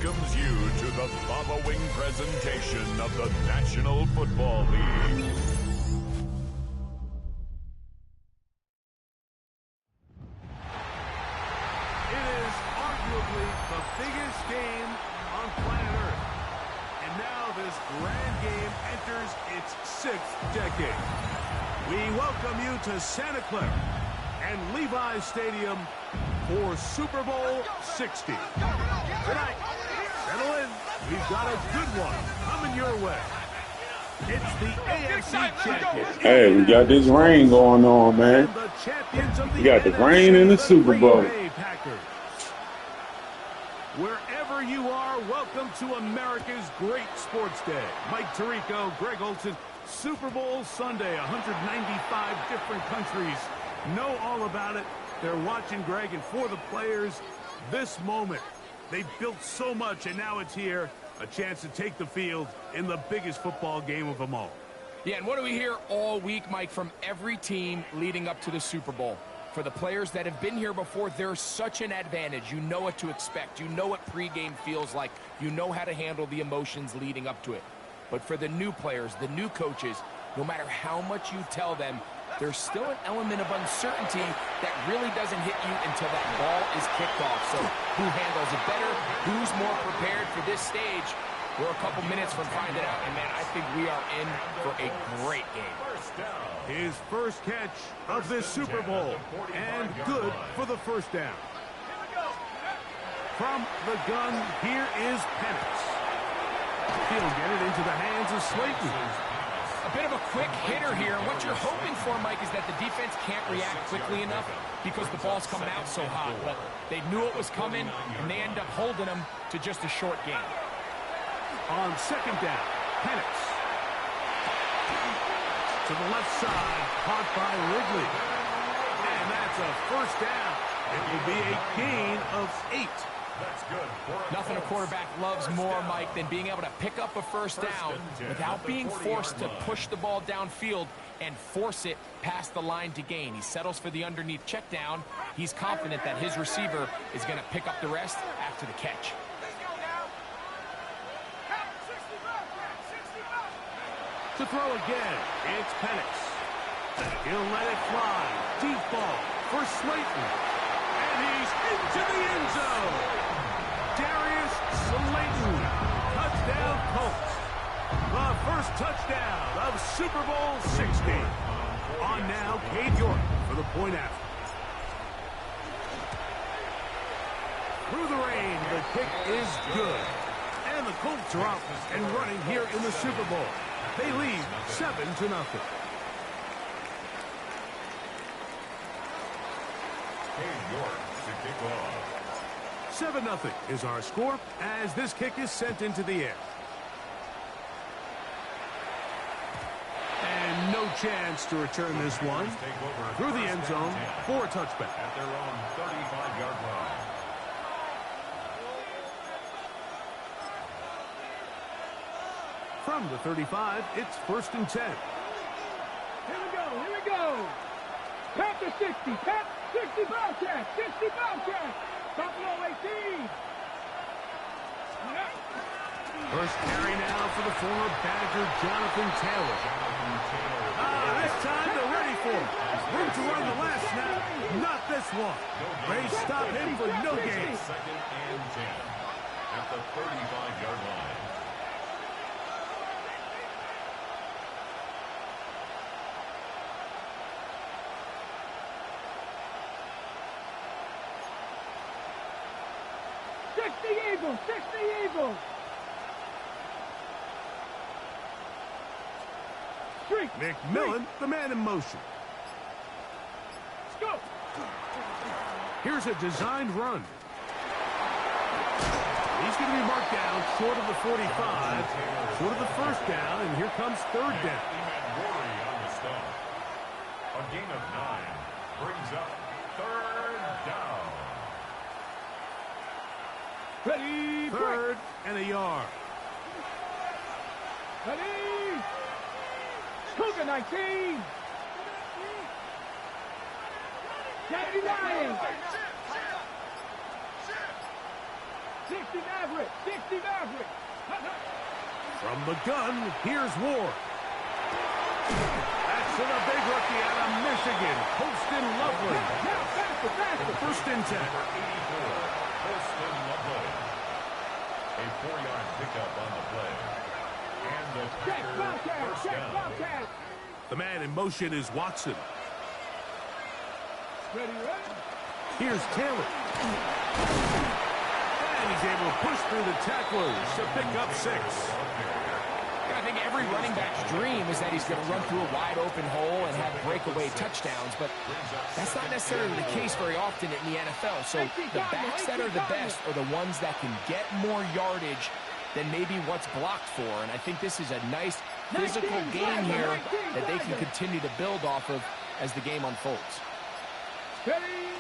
welcomes you to the following presentation of the National Football League. It is arguably the biggest game on planet Earth. And now this grand game enters its 6th decade. We welcome you to Santa Clara and Levi's Stadium for Super Bowl 60. Tonight, settle in. We've got a good one coming your way. It's the AFC champions. Hey, we got this rain going on, man. We got the rain in the Super Bowl. Wherever you are, welcome to America's great sports day. Mike Tirico, Greg Olson, Super Bowl Sunday, 195 different countries know all about it. They're watching, Greg, and for the players, this moment. They've built so much, and now it's here. A chance to take the field in the biggest football game of them all. Yeah, and what do we hear all week, Mike, from every team leading up to the Super Bowl? For the players that have been here before, there's such an advantage. You know what to expect. You know what pregame feels like. You know how to handle the emotions leading up to it. But for the new players, the new coaches, no matter how much you tell them, there's still an element of uncertainty that really doesn't hit you until that ball is kicked off. So who handles it better? Who's more prepared for this stage? We're a couple minutes from finding out, and, man, I think we are in for a great game. His first catch of this Super Bowl, and good for the first down. From the gun, here is Penix. He'll get it into the hands of Slayton. A bit of a quick hitter here. What you're hoping for, Mike, is that the defense can't react quickly enough because the ball's coming out so hot. But they knew it was coming, and they end up holding them to just a short game. On second down, Penix. To the left side, caught by Wrigley. And that's a first down. It will be a gain of 8. That's good. Nothing a quarterback loves more, Mike, than being able to pick up a first down without being forced to push the ball downfield and force it past the line to gain. He settles for the underneath check down. He's confident that his receiver is going to pick up the rest after the catch. To throw again, it's Penix. He'll let it fly. Deep ball for Slayton. And he's into the end zone. Darius Slayton. Touchdown Colts. The first touchdown of Super Bowl 60. On now, Cade York for the point after. Through the rain, the kick is good. And the Colts are up and running here in the Super Bowl. They lead 7-0. 7-0 is our score as this kick is sent into the air. And no chance to return this one through the end zone for a touchback. At their own 35-yard line. From the 35, it's 1st and 10. Here we go. Pat to 60, Pat 60 Bobcat, 60 Bobcat. Buffalo 18. First carry now for the former Badger, Jonathan Taylor. This time they're ready for it. Room to run the last snap, not this one. They stop him for no gain. 2nd and 10 at the 35-yard line. Eagles, 60 Eagles. Streak. McMillan, the man in motion. Let's go. Here's a designed run. He's going to be marked down short of the 45, short of the first down, and here comes 3rd down. A gain of 9 brings up 3rd down. Ready, 3rd and a yard. Ready. Cougar 19. 99. 60 Maverick. 60 Maverick. From the gun, here's Ward. That's to the big rookie out of Michigan, Colston Lovely. Now, faster. First and 10. Number 84, Colston Lovely. A 4-yard pickup on the play. And the Check Packers Bobcat. first Check down. Bobcat. The man in motion is Watson. Ready, ready. Here's Taylor. And he's able to push through the tacklers to pick up 6. I think every running back's dream is that he's going to run through a wide open hole and have breakaway touchdowns, but that's not necessarily the case very often in the NFL. So the backs that are the best are the ones that can get more yardage than maybe what's blocked for. And I think this is a nice physical game here that they can continue to build off of as the game unfolds. Ready.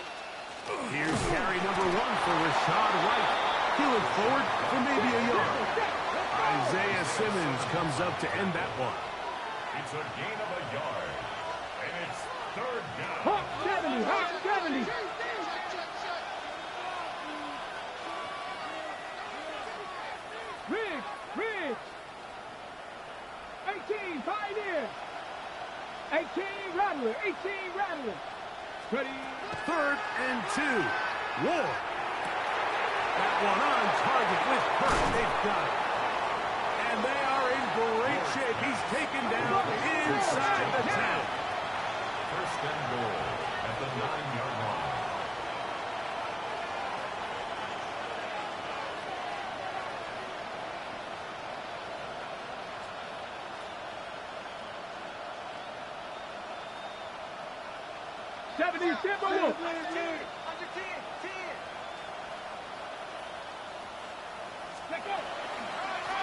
Here's carry number 1 for Rashad White. He'll forward for maybe a yard. Isaiah Simmons comes up to end that one. It's a gain of a yard. And it's 3rd down. Hawk 70. Hawk 70. Riggs. 18, Pioneer. 18, Rattler. 18, Rattler. Ready. 3rd and 2. Ward. That one on target with Hurt. They've got it. And they are in great shape. He's taken down inside the 10. First and goal at the 9-yard line. Superbowl.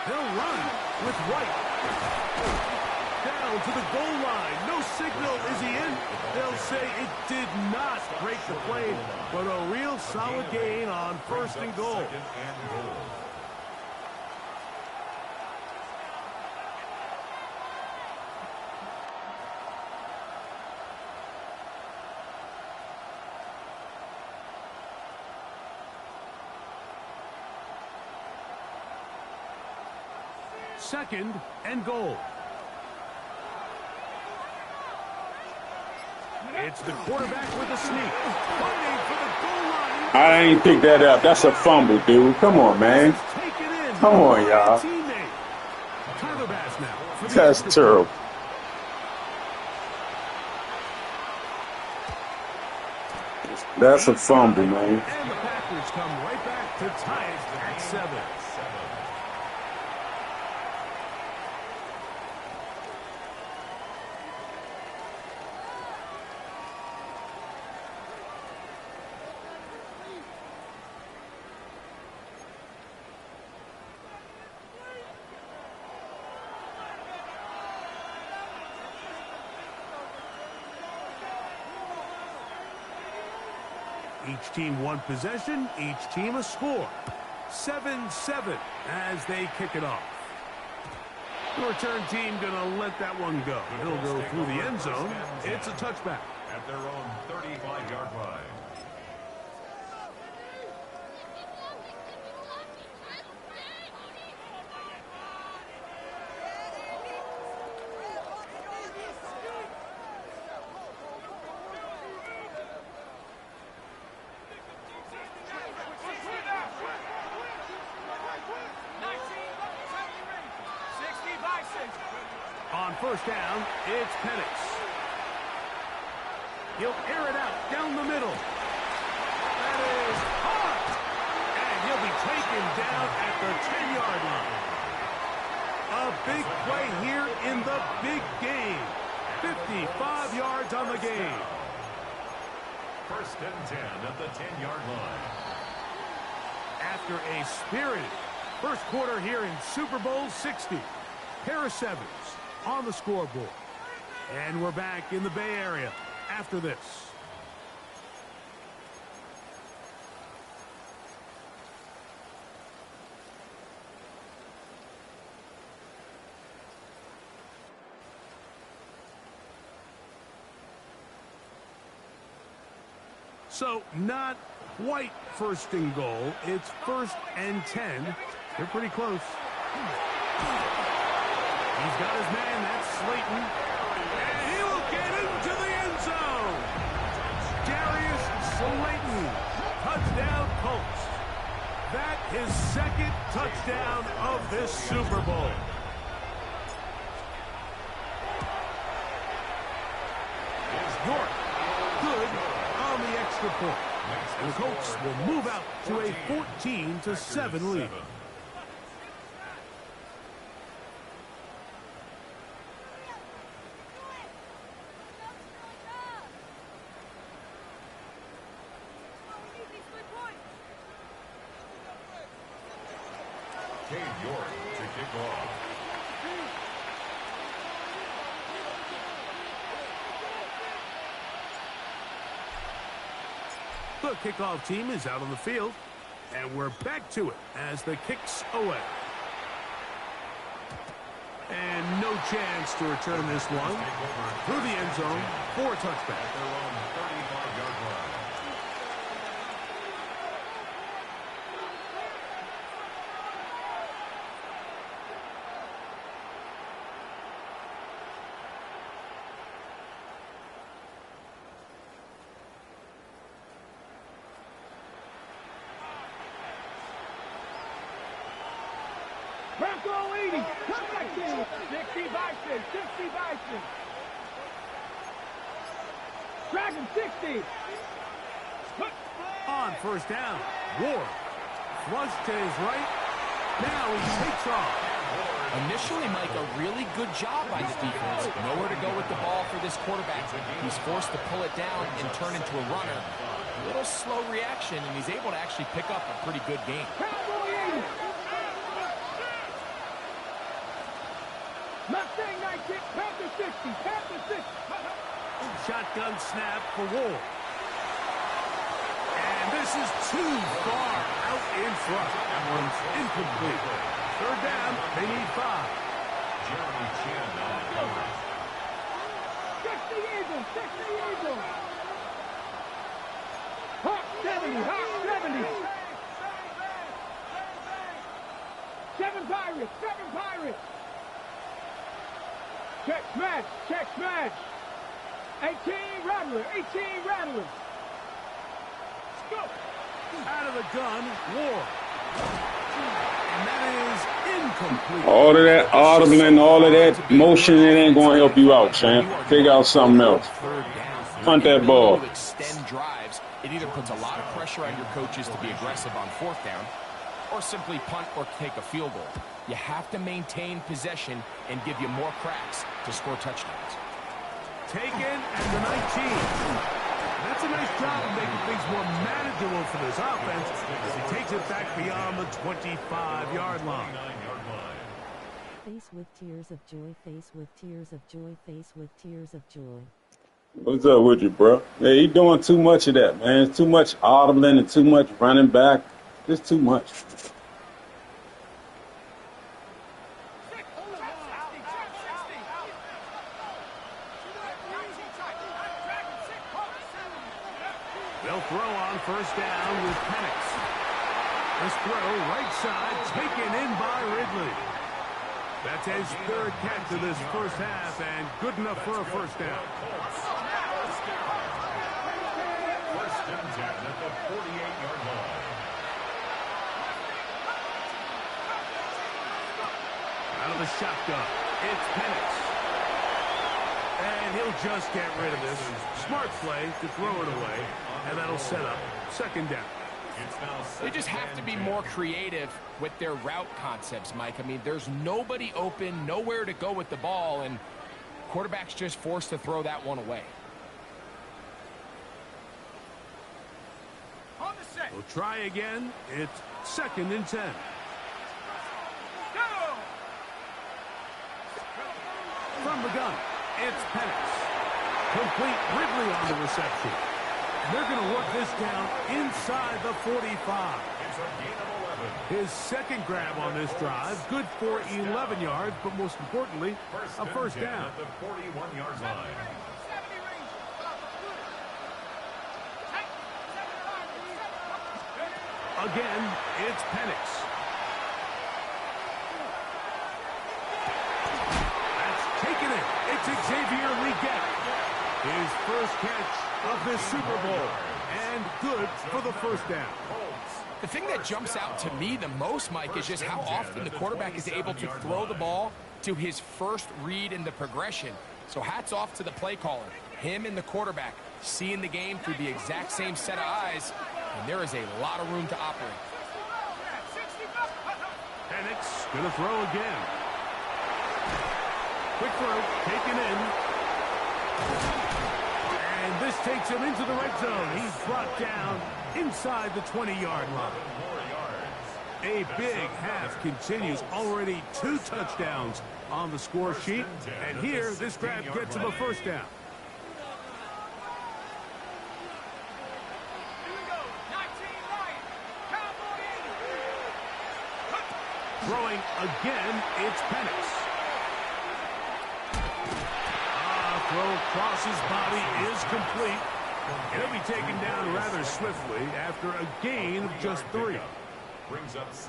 They'll run with White. Down to the goal line. No signal. Is he in? They'll say it did not break the plane, but a real solid gain on 1st and goal. 2nd and goal. Second and goal. It's the quarterback with a sneak. Fighting for the goal line. I ain't pick that up. That's a fumble, dude. Come on, man. Take it in. Come on, y'all. Teammate. Tyler Bass now. for the That's extra terrible. point. That's a fumble, man. And the Packers come right back to tie it at 7. Each team one possession, each team a score. 7-7 as they kick it off. The return team gonna let that one go. He'll go through the end zone. It's a touchback. At their own 35-yard line. On first down, it's Penix. He'll air it out down the middle. That is hot. And he'll be taken down at the 10-yard line. A big play here in the big game. 55 yards on the game. First and 10 at the 10-yard line. After a spirited first quarter here in Super Bowl 60. Pair of sevens on the scoreboard. And we're back in the Bay Area after this. So not quite first and goal. It's 1st and 10. They're pretty close. He's got his man. That's Slayton. And he will get into the end zone. Darius Slayton. Touchdown Colts. That is 2nd touchdown of this Super Bowl. York. Good on the extra point. And the Colts will move out to a 14-7 lead. York to kick off. The kickoff team is out on the field, and we're back to it as the kick's away. And no chance to return this one through the end zone for a touchback. They're on the 35-yard line. Bronco 80, come back in. 60 Bison, 60 Bison. Dragon 60. On 1st down, Ward. Flush to his right. Now he takes off. Initially, Mike, a really good job by the defense. Nowhere to go with the ball for this quarterback. He's forced to pull it down and turn into a runner. A little slow reaction, and he's able to actually pick up a pretty good game. Cowboy 80. Mustang 19, Panther 60, Panther 60. Shotgun snap for Ward. And this is too far out in front. That one's incomplete. 3rd down, they need 5. Jeremy Chin on the coverage. 60 Eagles, 60 Eagles. Hawk 70, Hawk 70. 7 Pirates, 7 Pirates. Check smash, check smash. 18 Rattler, 18 Rattler. Let's go. Out of the gun, Ward. And that is incomplete. All of that audibling, all of that motion, it ain't going to help you out, champ. Figure out something else. Punt that ball. Extend drives. It either puts a lot of pressure on your coaches to be aggressive on 4th down, or simply punt or take a field goal. You have to maintain possession and give you more cracks to score touchdowns. Taken at the 19. That's a nice job of making things more manageable for this offense as he takes it back beyond the 25-yard line. Face with tears of joy, face with tears of joy, face with tears of joy. What's up with you, bro? Yeah, you doing too much of that, man. It's too much audibling and too much running back. Just too much. They'll throw on 1st down with Penix. This throw, right side, taken in by Ridley. That's his 3rd catch of this 1st half, and good enough for a 1st down. 1st and 10 at the 48-yard line. Out of the shotgun, it's Penix. And he'll just get rid of this. Smart play to throw it away, and that'll set up 2nd down. They just have to be more creative with their route concepts, Mike. I mean, there's nobody open, nowhere to go with the ball, and quarterback's just forced to throw that one away. We'll try again. It's 2nd and 10. From the gun, it's Penix. Complete Ridley on the reception. They're going to work this down inside the 45. It's a gain of 11. His 2nd grab on this drive, good for 11 yards, but most importantly, a 1st down. At the 41-yard line. Again, it's Penix. That's taken it. It's Xavier Legette. His first catch of this Super Bowl. And good for the first down. The thing that jumps out to me the most, Mike, is just how often the quarterback is able to throw the ball to his first read in the progression. So hats off to the play caller. Him and the quarterback seeing the game through the exact same set of eyes, and there is a lot of room to operate. Penix going to throw again. Quick throw, taken in. And this takes him into the red zone. He's brought down inside the 20-yard line. A big half continues. Already 2 touchdowns on the score sheet. And here, this grab gets him a first down. Throwing again, it's Penix. Throw across his body is complete. He'll be taken down rather swiftly after a gain of just 3.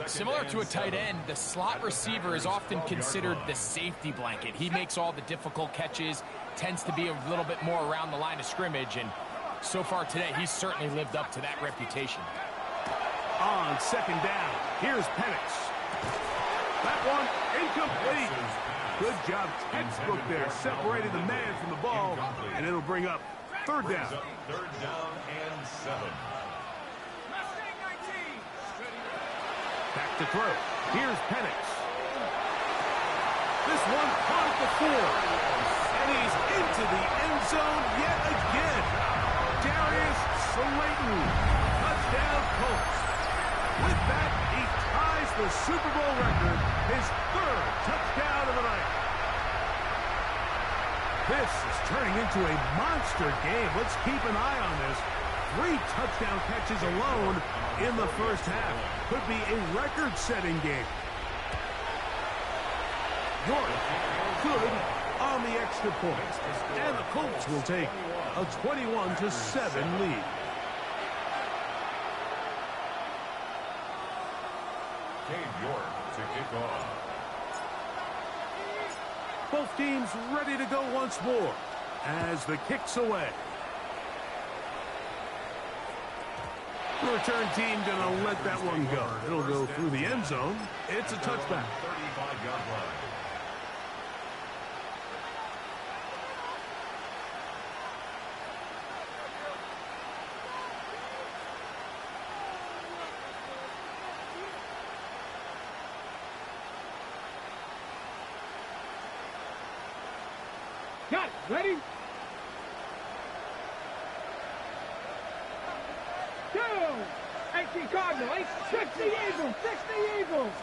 Similar to a tight end, the slot receiver is often considered the safety blanket. He makes all the difficult catches, tends to be a little bit more around the line of scrimmage, and so far today, he's certainly lived up to that reputation. On second down, here's Penix. That one incomplete. Good job, textbook there, separating the man from the ball, and it'll bring up third down. Third down and 7. Back to throw. Here's Penix. This one caught at the 4. And he's into the end zone yet again. Darius Slayton. Touchdown Colts. With that, he ties the Super Bowl record, his 3rd touchdown of the night. This is turning into a monster game. Let's keep an eye on this. 3 touchdown catches alone in the first half. Could be a record-setting game. York good on the extra point. And the Colts will take a 21-7 lead. York to kick off. Both teams ready to go once more as the kick's away. The return team gonna let that one go. It'll go through the end zone. It's a touchback. 35-yard line. Got it. Ready? 2. 18 Cardinal. 60 Eagles. 60 Eagles.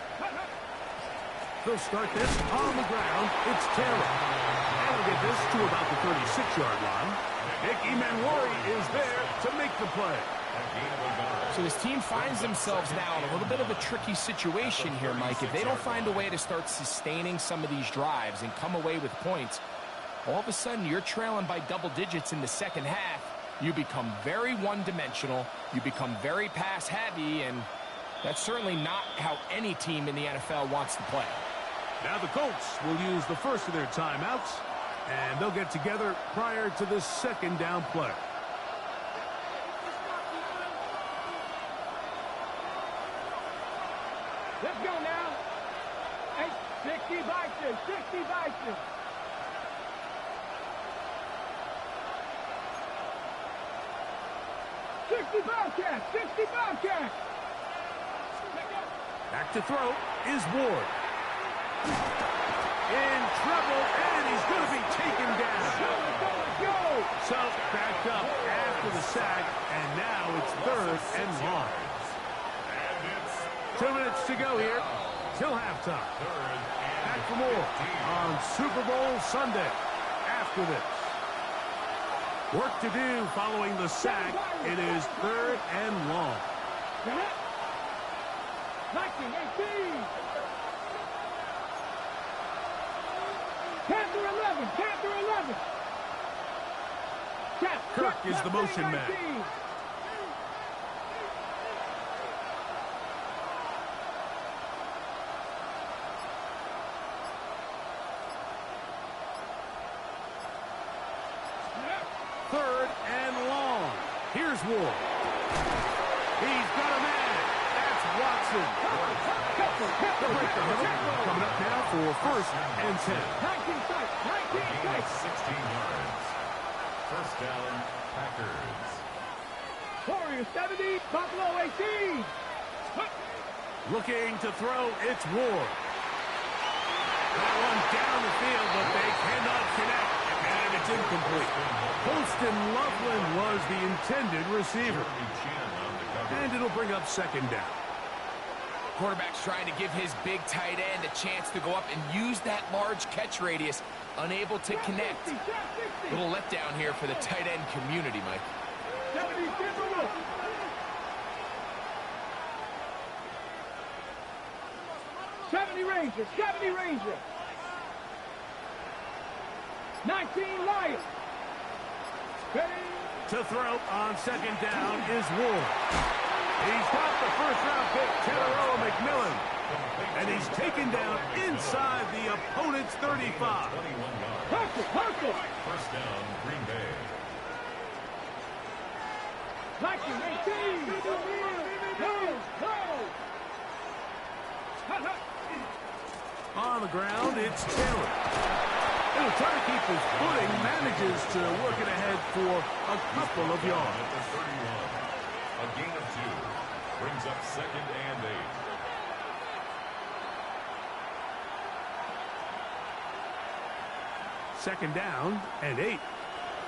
They'll start this on the ground. It's Taylor. And we'll get this to about the 36-yard line. Nick Emanwari is there to make the play. So this team finds themselves now in a little bit of a tricky situation here, Mike. If they don't find a way to start sustaining some of these drives and come away with points, all of a sudden you're trailing by double digits in the second half. You become very one-dimensional. You become very pass-heavy, and that's certainly not how any team in the NFL wants to play. Now the Colts will use the first of their timeouts, and they'll get together prior to the second down play. Let's go now. 60 Vikings. 60 Vikings. Bobcats, 60 Bobcats. Back to throw is Ward. In trouble, and he's going to be taken down. Let's go. So backed up after the sack, and now it's 3rd and long. 2 minutes to go here till halftime. Back for more on Super Bowl Sunday after this. Work to do following the sack. It is 3rd and long. 19-18. Panther 11. Panther 11. Kirk is the motion man. Here's Ward. He's got a man. That's Watson. They'll break the huddle. Coming up now for 1st and 10. 19 sight. 19 Gain of sight. 16 yards. First down, Packers. Warriors 70. Buffalo 18. Looking to throw, it's Ward. That one down the field, but they cannot connect, and it's incomplete. Holston Loveland was the intended receiver. And it'll bring up 2nd down. Quarterback's trying to give his big tight end a chance to go up and use that large catch radius. Unable to connect. Little letdown here for the tight end community, Mike. 70 Timberwolves. 70 Rangers. 70 Rangers. 19 Lions. Ready? To throw on 2nd down is Ward. He's got the first-round pick, Tedero McMillan. And he's taken down inside the opponent's 35. Hustle. First down, Green Bay. 19 18. Go. On the ground, it's Taylor. He'll try to keep his footing, manages to work it ahead for a couple of yards. At the 31. A gain of 2. Brings up 2nd and 8. Second down and 8.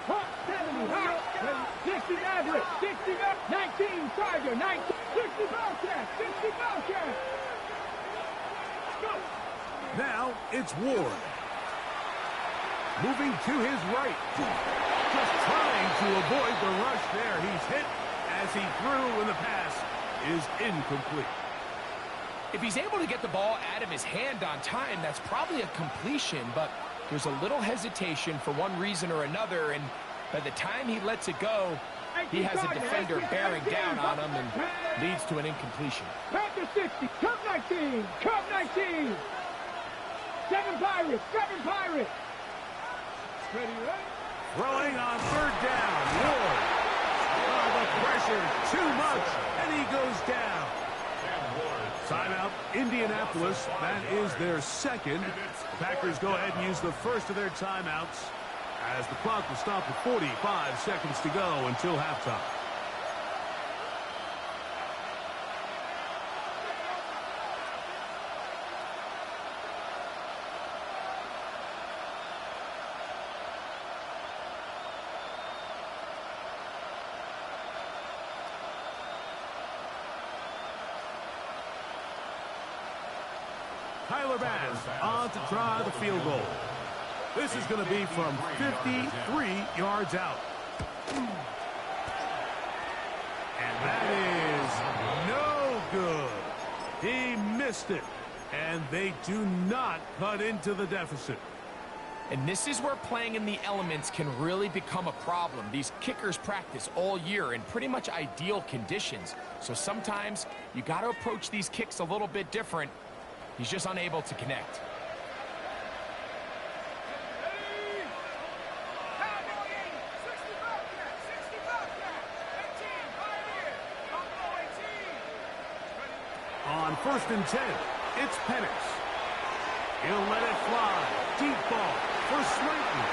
70 60 Maverick. 60 19 Tiger. 19 60 Bobcat. 60 Bobcat. Go. Now it's Ward. Moving to his right. Just trying to avoid the rush there. He's hit as he threw, and the pass is incomplete. If he's able to get the ball out of his hand on time, that's probably a completion, but there's a little hesitation for one reason or another, and by the time he lets it go, he has a defender bearing down on him and leads to an incompletion. Panther 60. Cub 19. Cub 19. 7 Pirates. 7 Pirates. Ready, right? Throwing on 3rd down. Ward. Oh, the pressure too much, and he goes down. Timeout, Indianapolis. That is their 2nd. The Packers go ahead and use the first of their timeouts as the clock will stop with 45 seconds to go until halftime. Tyler Bass on to try the field goal. This is going to be from 53 yards out. And that is no good. He missed it. And they do not cut into the deficit. And this is where playing in the elements can really become a problem. These kickers practice all year in pretty much ideal conditions. So sometimes you got to approach these kicks a little bit different. He's just unable to connect. On 1st and 10, it's Penix. He'll let it fly. Deep ball for Slayton.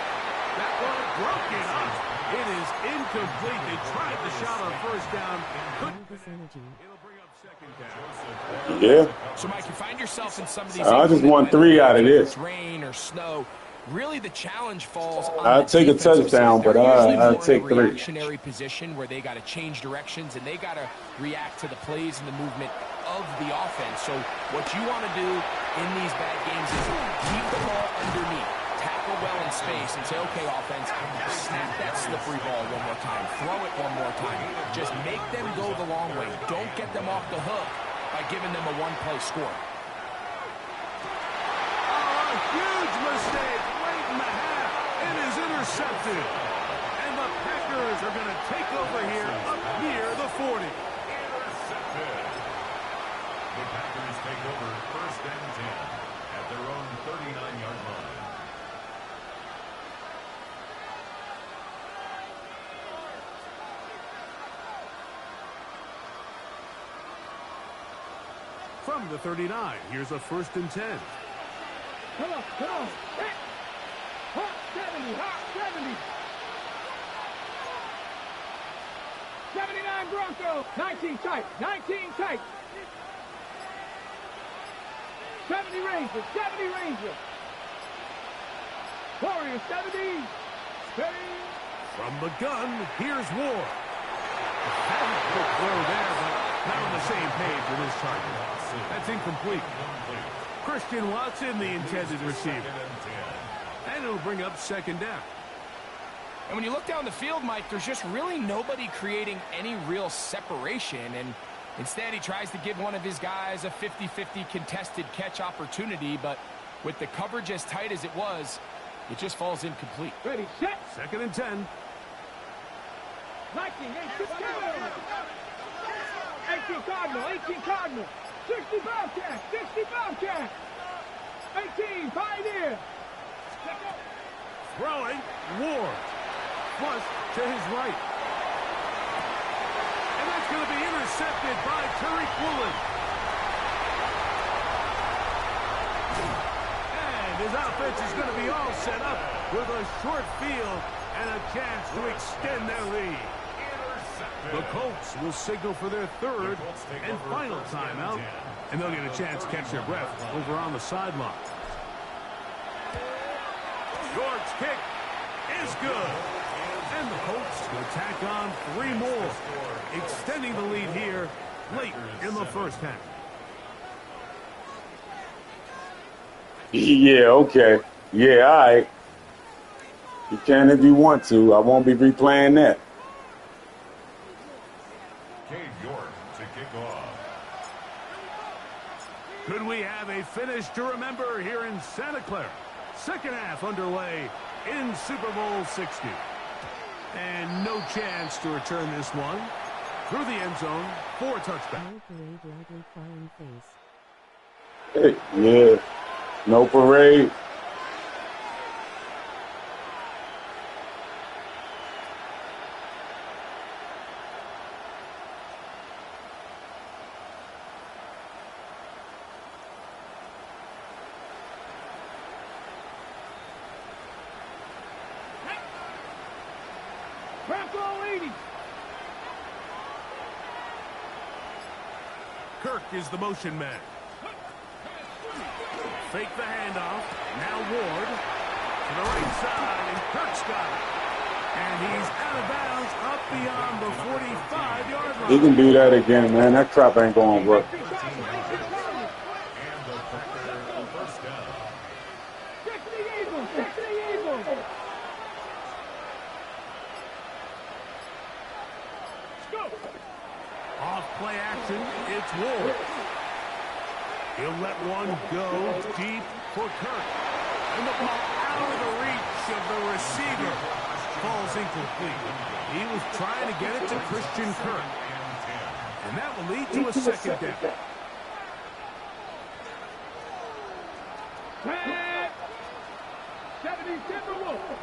That one broken up. It is incomplete. They tried the shot on 1st down. It'll bring up 2nd down. Yeah. So, Mike, you find yourself in some of these. I just won 3 out of this. Rain or snow. Really, the challenge falls on I'll the take a defensive touchdown, side. but They're usually I'll more take in a 3. reactionary position where they got to change directions and they got to react to the plays and the movement of the offense. So what you want to do in these bad games is keep the ball underneath, tackle well in space, and say, okay, offense, snap that slippery ball one more time, throw it one more time. Just make them go the long way. Don't get them off the hook by giving them a one-play score. Oh, a huge mistake late in the half. It is intercepted. And the Packers are going to take over here up near the 40. Intercepted. The Packers take over 1st and 10 at their own 39-yard line. From the 39, here's a 1st and 10. Come on, come on. Hit. Hot 70, hot 70. 79 Broncos. 19 tight, 19 tight. 70 Rangers, 70 Rangers. Warriors 70. Steady. From the gun, here's Ward. Had a quick throw there, but not on the same page with his target. That's incomplete. Christian Watson, the intended receiver. And it'll bring up 2nd down. And when you look down the field, Mike, there's just really nobody creating any real separation. And instead, he tries to give one of his guys a 50-50 contested catch opportunity. But with the coverage as tight as it was, it just falls incomplete. Ready, set. 2nd and 10. 19, 18 Cardinal, 18 Cardinal. 60 Bobcat, 60 Bobcat. 18, Pioneer. Throwing, Ward. Flush to his right. And that's going to be intercepted by Tariq Woolen. And his offense is going to be all set up with a short field and a chance to extend their lead. The Colts will signal for their 3rd and final timeout, and they'll get a chance to catch their breath over on the sideline. York's kick is good. And the Colts will tack on 3 more, extending the lead here late in the 1st half. Yeah, okay. Yeah, all right. You can if you want to. I won't be replaying that. York to kick off. Could we have a finish to remember here in Santa Clara? 2nd half underway in Super Bowl 60. And no chance to return this one through the end zone for a touchdown. No parade, loudly crying face. Hey, yeah. No parade. Bronco 80. Kirk is the motion man. Fake the handoff. Now Ward to the right side, and Kirk's got it. And he's out of bounds up beyond the 45-yard line. He can do that again, man. That crap ain't going to work. And the first down. Stick to the Eagles, stick to the Eagles. Off play action, it's Ward. He'll let one go deep for Kirk. And the ball out of the reach of the receiver falls incomplete. He was trying to get it to Christian Kirk. And that will lead to a 2nd down. Tag. 70 Timberwolves.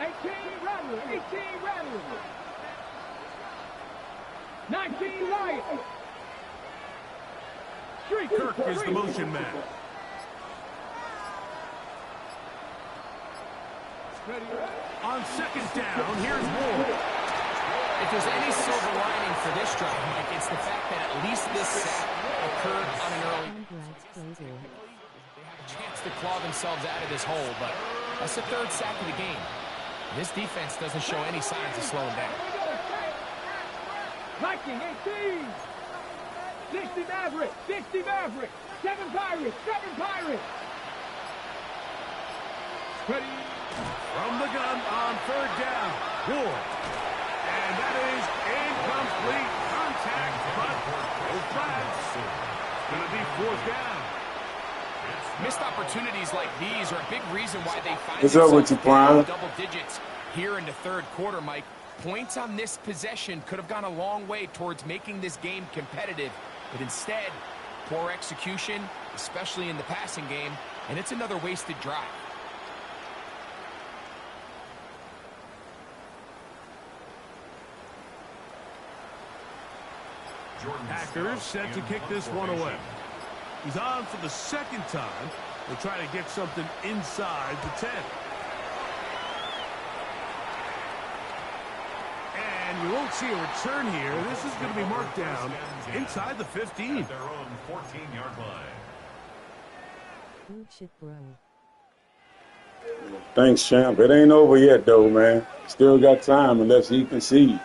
18 Rattler, 18 Rattler. 19 Lions. Kirk is the motion man. On 2nd down, here's Ward. If there's any silver lining for this drive, Mike, it's the fact that at least this sack occurred on an early. Congrats, Blazer. They have a chance to claw themselves out of this hole, but that's the 3rd sack of the game. This defense doesn't show any signs of slowing down. Viking 18. 60 Maverick, 60 Maverick. 7 Pirates, 7 Pirates. Ready. From the gun on 3rd down, Ward. And that is incomplete contact, but no flags. It's going to be 4th down. Missed opportunities like these are a big reason why they find What's up with you, Prime? double digits here in the 3rd quarter, Mike. Points on this possession could have gone a long way towards making this game competitive, but instead, poor execution, especially in the passing game, and it's another wasted drive. Packers set to kick this one away. He's on for the second time. They'll try to get something inside the 10. And we won't see a return here. This is going to be marked down inside the 15. At their own 14-yard line. Good shit, bro. Thanks, champ. It ain't over yet, though, man. Still got time unless he concede.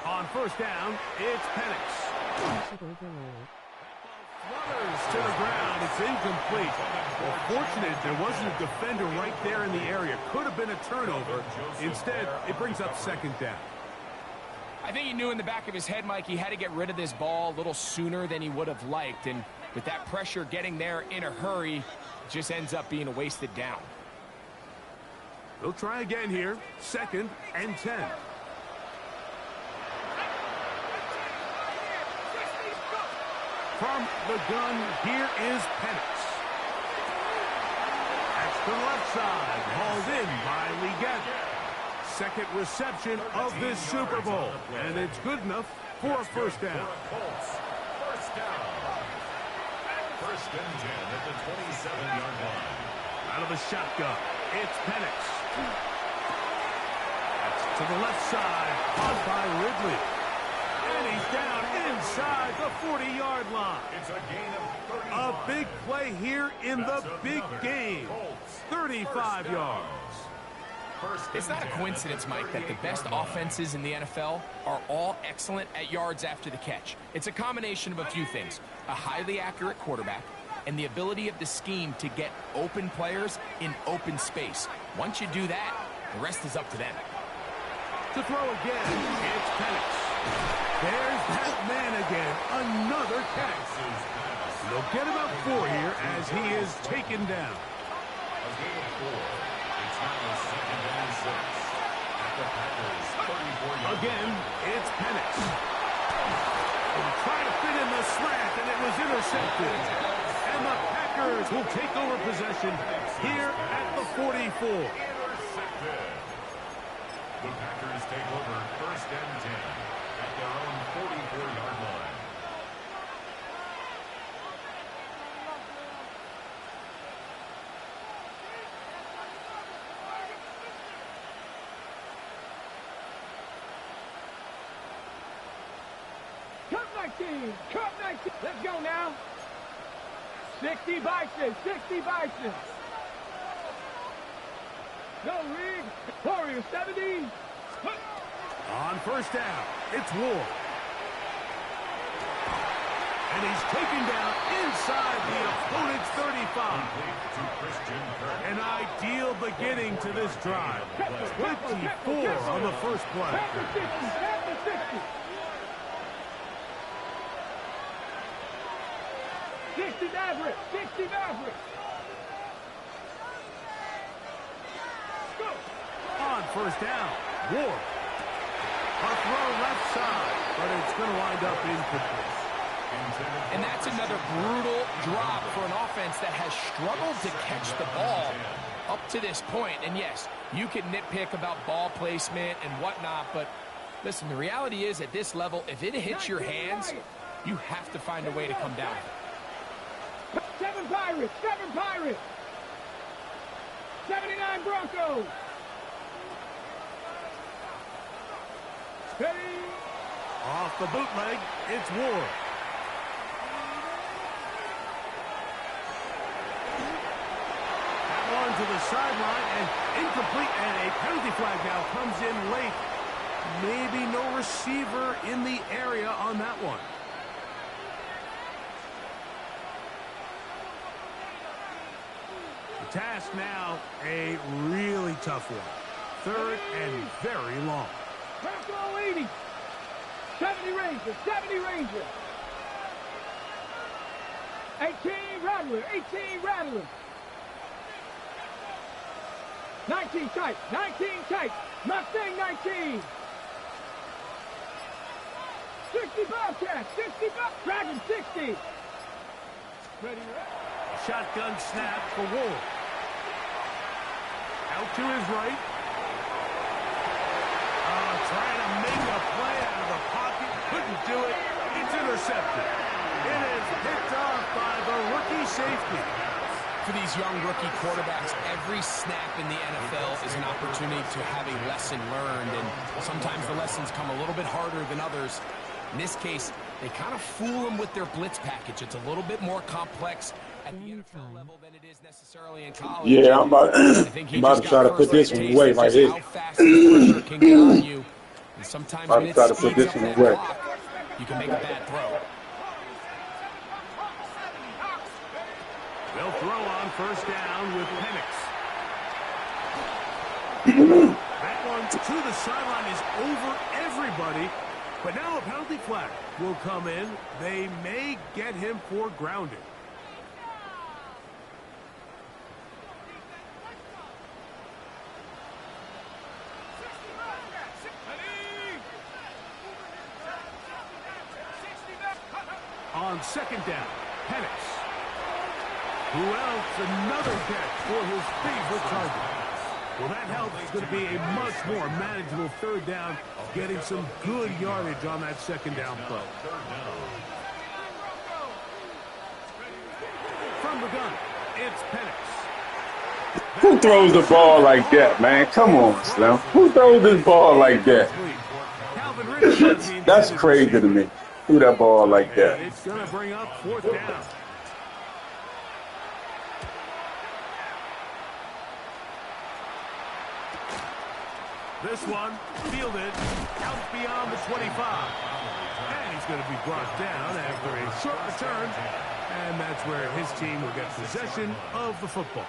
On first down, it's Penix. Flutters to the ground. It's incomplete. Well, fortunate there wasn't a defender right there in the area. Could have been a turnover. Instead, it brings up second down. I think he knew in the back of his head, Mike, he had to get rid of this ball a little sooner than he would have liked. And with that pressure getting there in a hurry, it just ends up being a wasted down. They'll try again here. 2nd and 10. From the gun, here is Penix. That's to the left side. Hauled in by Leggett. Second reception of this Super Bowl. And it's good enough for a first down. First down. 1st and 10 at the 27-yard line. Out of the shotgun, it's Penix. That's to the left side. Caught by Ridley. And he's down inside the 40-yard line. It's a gain of 35. A big play here in the big game. 35 yards. It's not a coincidence, Mike, that the best offenses in the NFL are all excellent at yards after the catch. It's a combination of a few things. A highly accurate quarterback and the ability of the scheme to get open players in open space. Once you do that, the rest is up to them. To throw again, it's Penix. There's that man again. Another catch. They'll get him up 4 here as he is taken down. A gain of 4. It's now 2nd and 6 at the Packers' 34-yard. Again, it's Penix. They try to fit in the slant, and it was intercepted. And the Packers will take over possession here at the 44. Intercepted. The Packers take over 1st and 10 at their own 44-yard line. Cup 19. Cup 19. Let's go now. 60 Bison. 60 Bison. No rig. Warrior 70. On first down, it's Ward. And he's taken down inside the opponent's 35. To Christian Kirk. An ideal beginning to this drive. 24 on the first play. After 60. After 60. 60 Maverick. 60 Maverick. Go. On first down, Ward. A throw left side, but it's going to wind up incomplete. And that's another brutal drop for an offense that has struggled to catch the ball up to this point. And yes, you can nitpick about ball placement and whatnot, but listen, the reality is at this level, if it hits your hands, you have to find a way to come down. 7 Pirates. 7 Pirates. 79 Broncos. Steady. Off the bootleg, it's Ward. That one to the sideline and incomplete, and a penalty flag now comes in late. Maybe no receiver in the area on that one. The task now, a really tough one. 3rd and very long. Bronco 80. 70 Rangers. 70 Rangers. 18 Rattler. 18 Rattler. 19 tight. 19 tight. Mustang 19. 60 Bobcat, 60 Dragon 60. Ready, Shotgun snap for Wolf. Out to his right. Trying to make a play out of the pocket. Couldn't do it. It's intercepted. It is picked off by the rookie safety. For these young rookie quarterbacks, every snap in the NFL is an opportunity to have a lesson learned, and sometimes the lessons come a little bit harder than others. In this case, they kind of fool them with their blitz package. It's a little bit more complex at the NFL level than it is necessarily in college. Yeah, I'm about, I'm about to try to put this one away right here. How fast this pressure can get on you. And sometimes when it try to speeds put this up one that away. clock, you can make a bad throw. They'll throw on first down with Penix. That one to the sideline is over everybody. But now a penalty flag will come in. They may get him for grounding. On second down, Penix. Who else? Another catch for his favorite target. Well, that helps. It's going to be a much more manageable third down, getting some good yardage on that second down play. From the gun, it's Penix. Who throws the ball like that, man? Come on, Slim. Who throws this ball like that? That's crazy to me. Threw that ball like that. It's going to bring up fourth down. This one fielded out beyond the 25. And he's going to be brought down after a short return. And that's where his team will get possession of the football.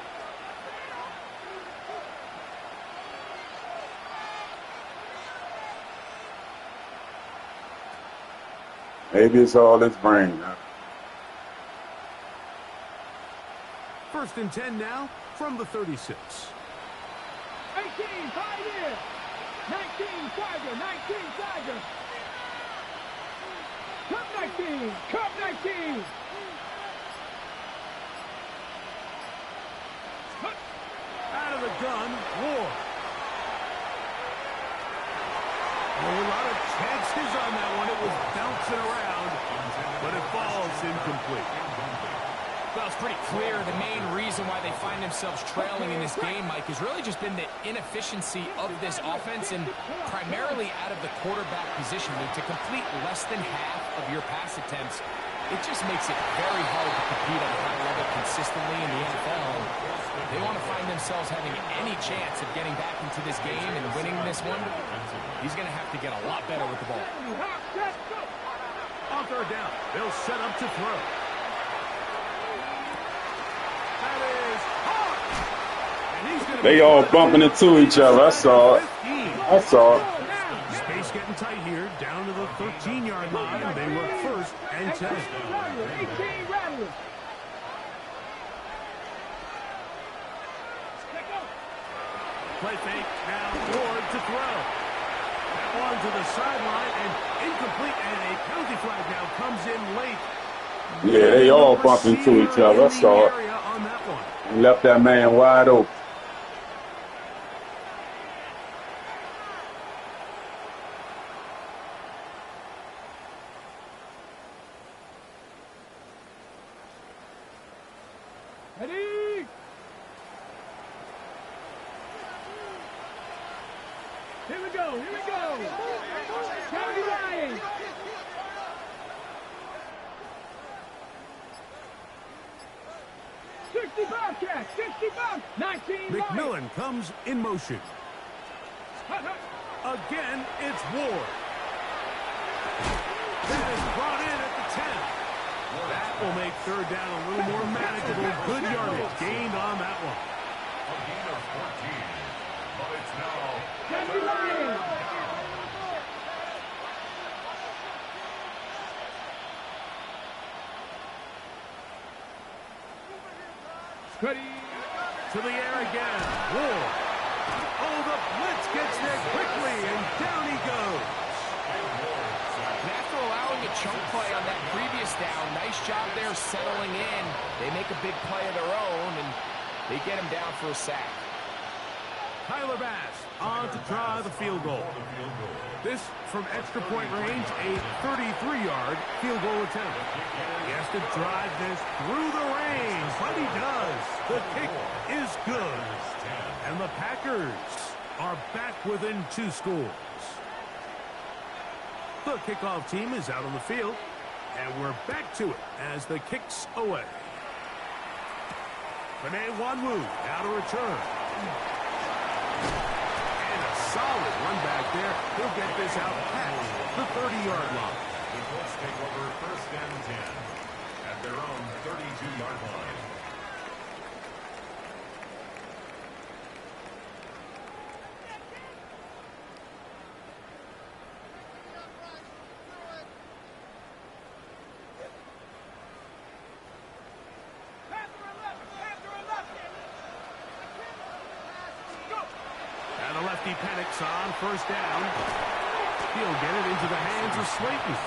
Maybe it's all his brain. First and 10 now from the 36. 18, 5 years. 19, Tiger, 19, Tiger. Cup 19, Cup 19. Out of the gun, Ward. A lot of chances on that one. It was bouncing around, but it falls incomplete. Well, it's pretty clear the main reason why they find themselves trailing in this game, Mike, has really just been the inefficiency of this offense and primarily out of the quarterback position. I mean, to complete less than half of your pass attempts, it just makes it very hard to compete at a high level consistently in the NFL. They want to find themselves having any chance of getting back into this game and winning this one. He's going to have to get a lot better with the ball. On third down, they'll set up to throw. They all bumping into each other. I saw it. I saw it. Space getting tight here, down to the 13-yard line. They look first and 10. Play fake, now Ward to throw. That one to the sideline and incomplete, and a penalty flag now comes in late. Yeah, they all bumped into each other. I saw it. And left that man wide open. Ready? Here we go, here we go. Johnny Ryan. Bobcat, 60 Bob, 19 McMillan comes in motion. Again, it's Ward. That is brought in at the 10. That will make third down a little more manageable. Good yardage gained on that one. A gain of 14. But it's now Johnny Ryan. Ready to the air again. Ward. Oh, the blitz gets there quickly, and down he goes. And after a chunk play on that previous down. Nice job there settling in. They make a big play of their own, and they get him down for a sack. Tyler Bass on to try the field goal. This from extra point range, a 33-yard field goal attempt. He has to drive this through the range, but he does. The kick is good. And the Packers are back within 2 scores. The kickoff team is out on the field, and we're back to it as the kick's away. Fla954Boy now to return. And a solid run back there. He'll get this out past the 30-yard line. The Colts take over first and 10 at their own 32-yard line. Panics on first down. He'll get it into the hands of Slayton.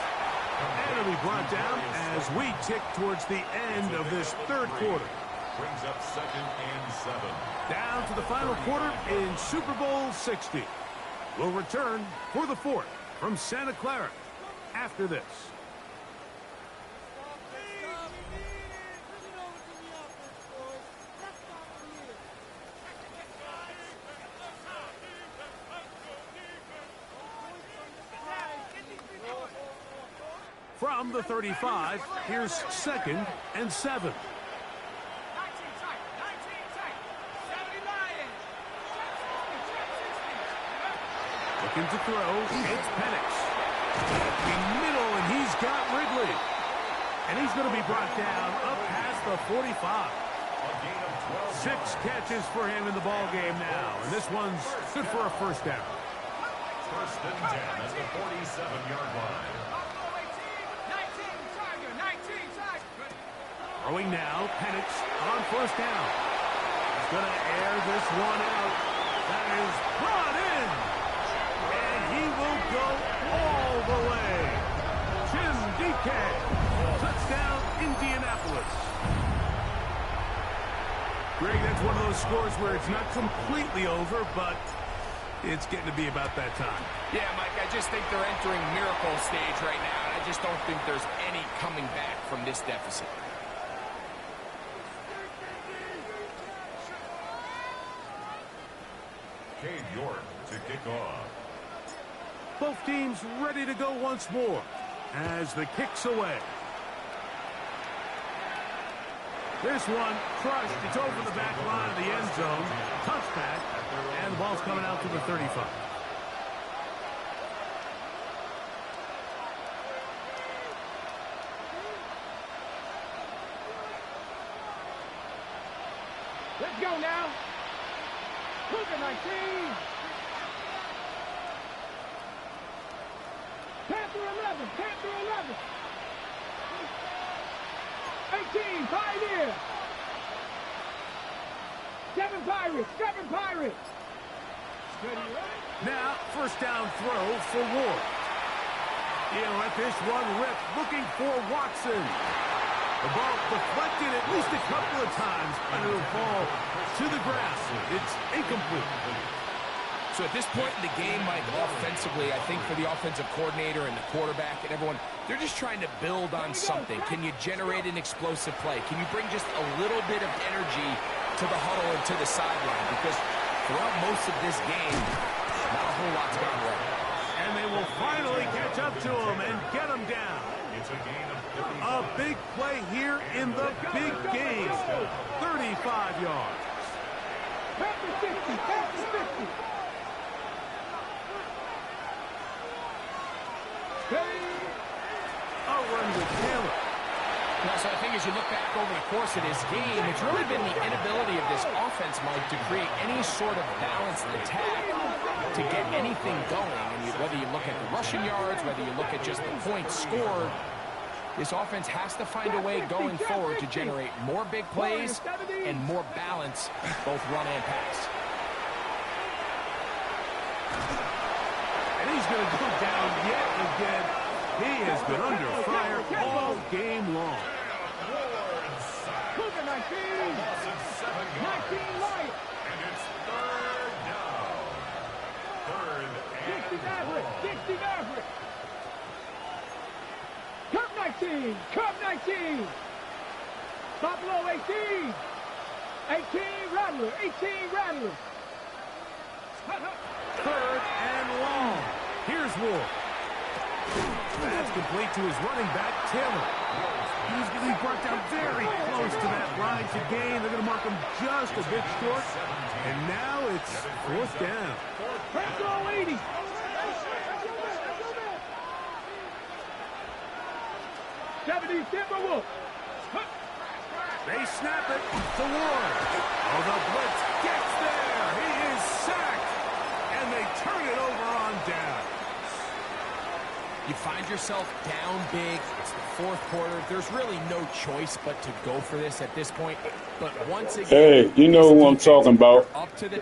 And it'll be brought down as we tick towards the end of this third quarter. Brings up 2nd and 7. Down to the final quarter in Super Bowl 60. We'll return for the 4th from Santa Clara after this. From the 35, here's 2nd and 7. Looking to throw, it's Penix. In middle, and he's got Ridley. And he's going to be brought down up past the 45. 6 catches for him in the ball game now, and this one's good for a first down. First and 10 at the 47-yard line. Throwing now, Penix on first down. He's going to air this one out. That is brought in. And he will go all the way. Jim DK. Touchdown, Indianapolis. Greg, that's one of those scores where it's not completely over, but it's getting to be about that time. Yeah, Mike, I just think they're entering miracle stage right now, and I just don't think there's any coming back from this deficit. Cade York to kick off. Both teams ready to go once more as the kick's away. This one crushed. It's over the back line of the end zone. Touchback, and the ball's coming out to the 35. Let's go now. Cougar 19. Panther 11. Panther 11. 18. Pioneer. 7 Pirates. 7 Pirates. Now, first down throw for Ward. He'll let this one rip, looking for Watson. The ball deflected at least a couple of times, and it'll fall to the ground. It's incomplete. So at this point in the game, Mike, offensively, I think for the offensive coordinator and the quarterback and everyone, they're just trying to build on something. Can you generate an explosive play? Can you bring just a little bit of energy to the huddle and to the sideline? Because throughout most of this game, not a whole lot's gone right. And they will finally catch up to him and get him down. It's a gain of 30. A big play here in the big game. 35 yards. Panther 50. Panther 50. A run with Taylor. Now, so I think as you look back over the course of this game, it's really been the inability of this offense, Mike, to create any sort of balanced attack to get anything going. And whether you look at the rushing yards, whether you look at just the points scored, this offense has to find a way going forward to generate more big plays and more balance, both run and pass. And he's going to go down yet again. He has been under fire all game long. Cougar 19. 19 light. And it's third down. Third and 60 Maverick. 60 Maverick. Cup 19. Cup 19. Buffalo 18. 18 Rattler. 18 Rattler. Third and long. Here's Ward. That's complete to his running back, Taylor. He's going to be brought down very close to that line to gain. They're going to mark him just a bit short. And now it's fourth down. Pretzel 80. 70 Timberwolves. They snap it to Ward. Oh, the blitz gets there. He is sacked. And they turn it over on down. You find yourself down big. It's the fourth quarter. There's really no choice but to go for this at this point. But once again, Hey, you know what I'm talking about.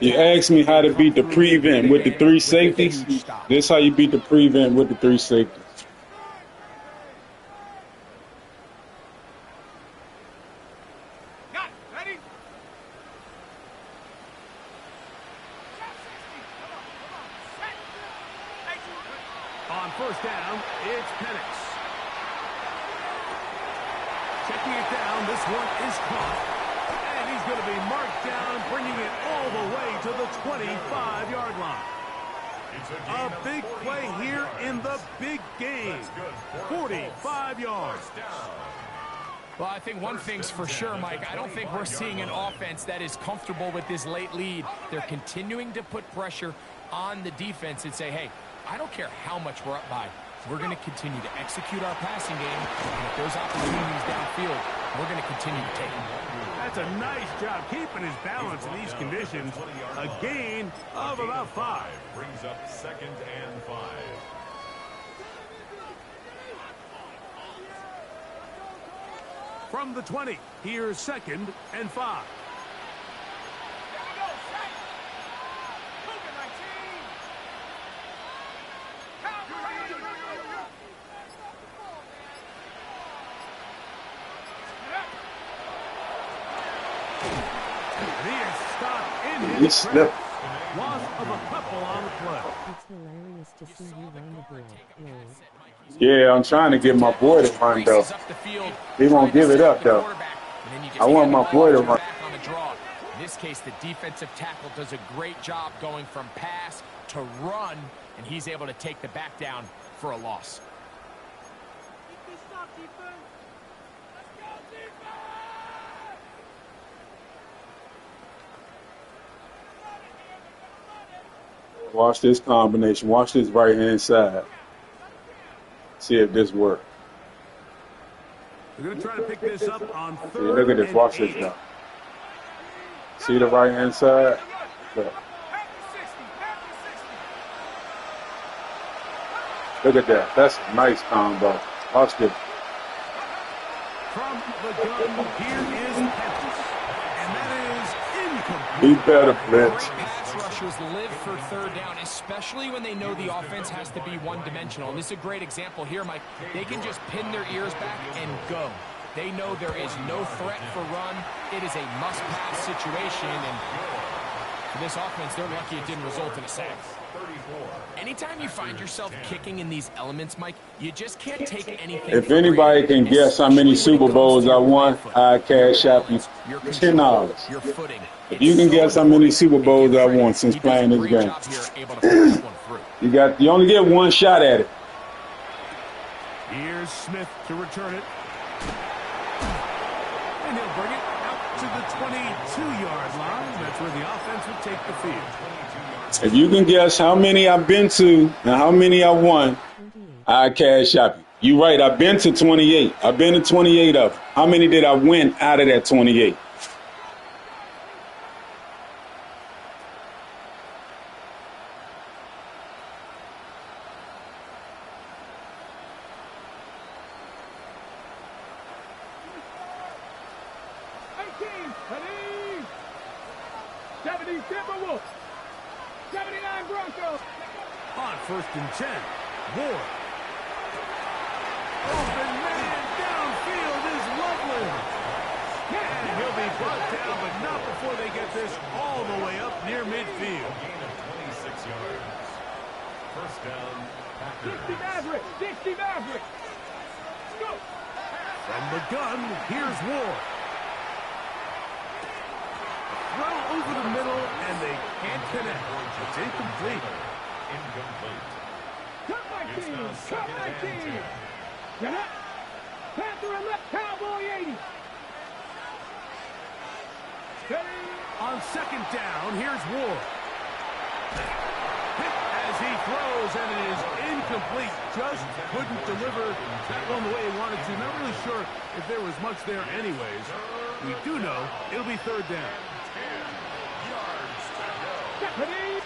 You asked me how to beat the prevent with the 3 safeties. This is how you beat the prevent with the 3 safeties. On first down, it's Penix. Checking it down, this one is caught. And he's going to be marked down, bringing it all the way to the 25-yard line. A big play here in the big game. 45 yards. Well, I think one thing's for sure, Mike. I don't think we're seeing an offense that is comfortable with this late lead. They're continuing to put pressure on the defense and say, hey, I don't care how much we're up by. We're going to continue to execute our passing game. And if there's opportunities downfield, we're going to continue to take them. That's a nice job keeping his balance in these conditions. A gain of about 5. Brings up second and 5. From the 20, here's second and 5. He slipped. Loss of a couple on the play. It's hilarious to see you run the ball, Lord. Yeah, I'm trying to get my boy to run, though. He won't give it up, though. I want my boy to run. In this case, the defensive tackle does a great job going from pass to run, and he's able to take the back down for a loss. Watch this combination. Watch this right-hand side. See if this works. We're going to try to pick this up on third. See, look at this. Watch this now. See the right-hand side? Look. Look at that. That's a nice combo. Watch this. From the gun, here is Penix. And that is incomplete. Be better, blitz. Great pass rushers live for third down, especially when they know the offense has to be one-dimensional. And this is a great example here, Mike. They can just pin their ears back and go. They know there is no threat for run. It is a must-pass situation, and for this offense, they're lucky it didn't result in a sack. Anytime you find yourself kicking in these elements, Mike, you just can't take anything. If anybody can guess how many Super Bowls I won, I cash out you $10. Your footing. If you can guess how many Super Bowls I won since playing this game, you only get one shot at it. Here's Smith to return it. And he'll bring it out to the 22-yard line. That's where the offense will take the field. If you can guess how many I've been to and how many I won, I cash out you. You're right. I've been to 28. I've been to 28 of them. How many did I win out of that 28? On first and 10, Ward. Open man downfield is lovely. And he'll be brought down, but not before they get this all the way up near midfield. Gain of 26 yards. First down, Packers. 60 Maverick. 60 Maverick. Go. From the gun, here's Ward. Throw over the middle, and they can't connect. It's incomplete. Incomplete. Cut my It's team. now Cut second my and team. 10. Get up. Panther and left. Cowboy 80. Steady. On second down, here's Ward. Hit as he throws, and it is incomplete. Just couldn't deliver that one the way he wanted to. Not really sure if there was much there anyways. We do know it'll be third down. 10 yards to go. Deputy.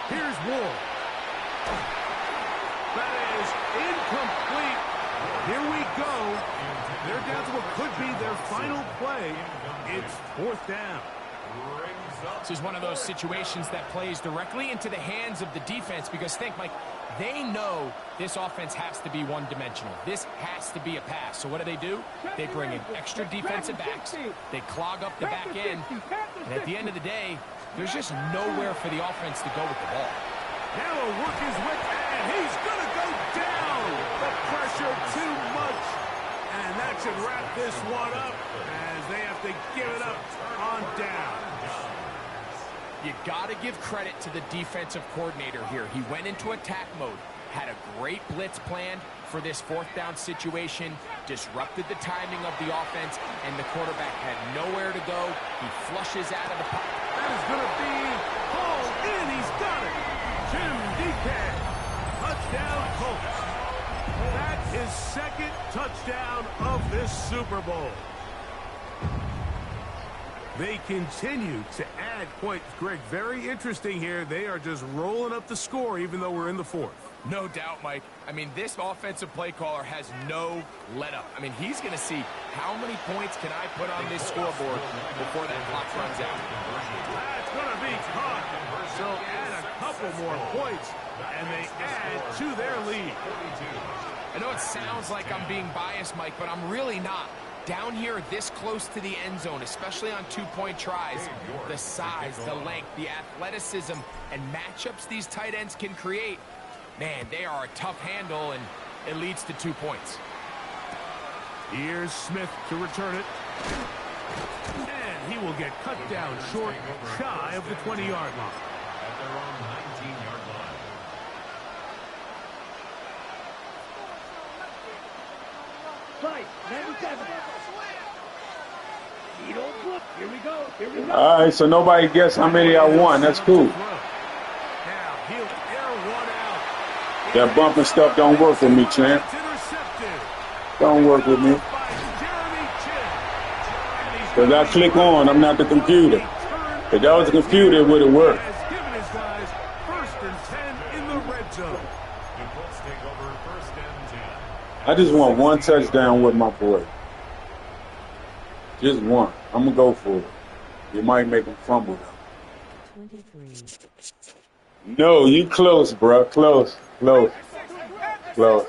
Here's Ward. That is incomplete. Here we go. They're down to what could be their final play. It's fourth down. This is one of those situations that plays directly into the hands of the defense because think, Mike, they know this offense has to be one-dimensional. This has to be a pass. So what do? They bring in extra defensive backs. They clog up the back end. And at the end of the day, there's just nowhere for the offense to go with the ball. Now he'll work his way, and he's going to go down. The pressure too much. And that should wrap this one up as they have to give it up on down. You got to give credit to the defensive coordinator here. He went into attack mode, had a great blitz plan for this fourth down situation, disrupted the timing of the offense, and the quarterback had nowhere to go. He flushes out of the pocket. That is going to be hauled in. He's got it. Jim DK. Touchdown, Colts. That is second touchdown of this Super Bowl. They continue to add points. Greg, very interesting here. They are just rolling up the score even though we're in the fourth. No doubt, Mike. I mean, this offensive play caller has no let-up. I mean, he's going to see how many points can I put on this scoreboard before that clock runs out. That's going to be caught. So add a couple more points, and they add to their lead. I know it sounds like I'm being biased, Mike, but I'm really not. Down here this close to the end zone, especially on two-point tries, the size, the length, the athleticism, and matchups these tight ends can create, man, they are a tough handle, and it leads to 2 points. Here's Smith to return it. And he will get cut down short, shy of the 20-yard line. At their own 19-yard line. Fight. 97. He don't look. Here we go. Here we go. All right, so nobody guess how many I won. That's cool. Now he'll air one out. That bumping stuff don't work with me, champ. Intercepted. Don't work with me. By Jeremy Chin. Because I click on, I'm not the computer. If that was a computer, it would have worked. Has given his guys first and 10 in the red zone. The Colts take over first and 10. I just want one touchdown with my boy. Just one. I'm going to go for it. You might make him fumble, though. 23. No, you close, bro. Close. Close. Close.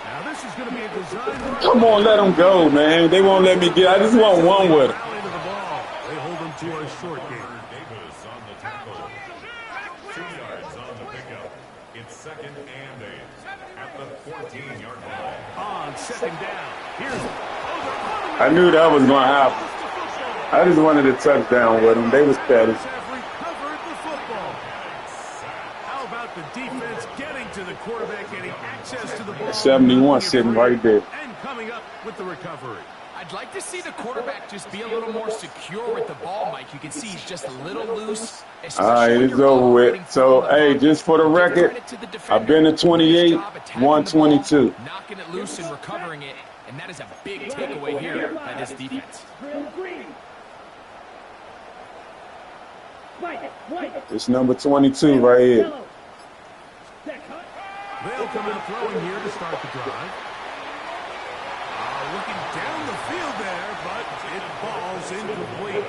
Now this is going to be a design. Come on, let him go, man. They won't let me get. I just want one with him. Rally to the ball. They hold him to a short game. Davis on the tackle. 2 yards on the pickup. It's second and 8 at the 14-yard line. On second down. Here's I knew that was going to happen. I just wanted a touchdown with them. They was steady. have recovered the football. How about the defense getting to the quarterback, getting access to the ball? 71 sitting right there. And coming up with the recovery. I'd like to see the quarterback just be a little more secure with the ball, Mike. You can see he's just a little loose. All right, it's over with. So, hey, just for the record, I've been to 28, 122. Knocking it loose and recovering it, and that is a big takeaway here by this defense. Green. White. It's number 22 right here. Yellow. They'll come out throwing here to start the drive. Looking down the field there, but it falls incomplete.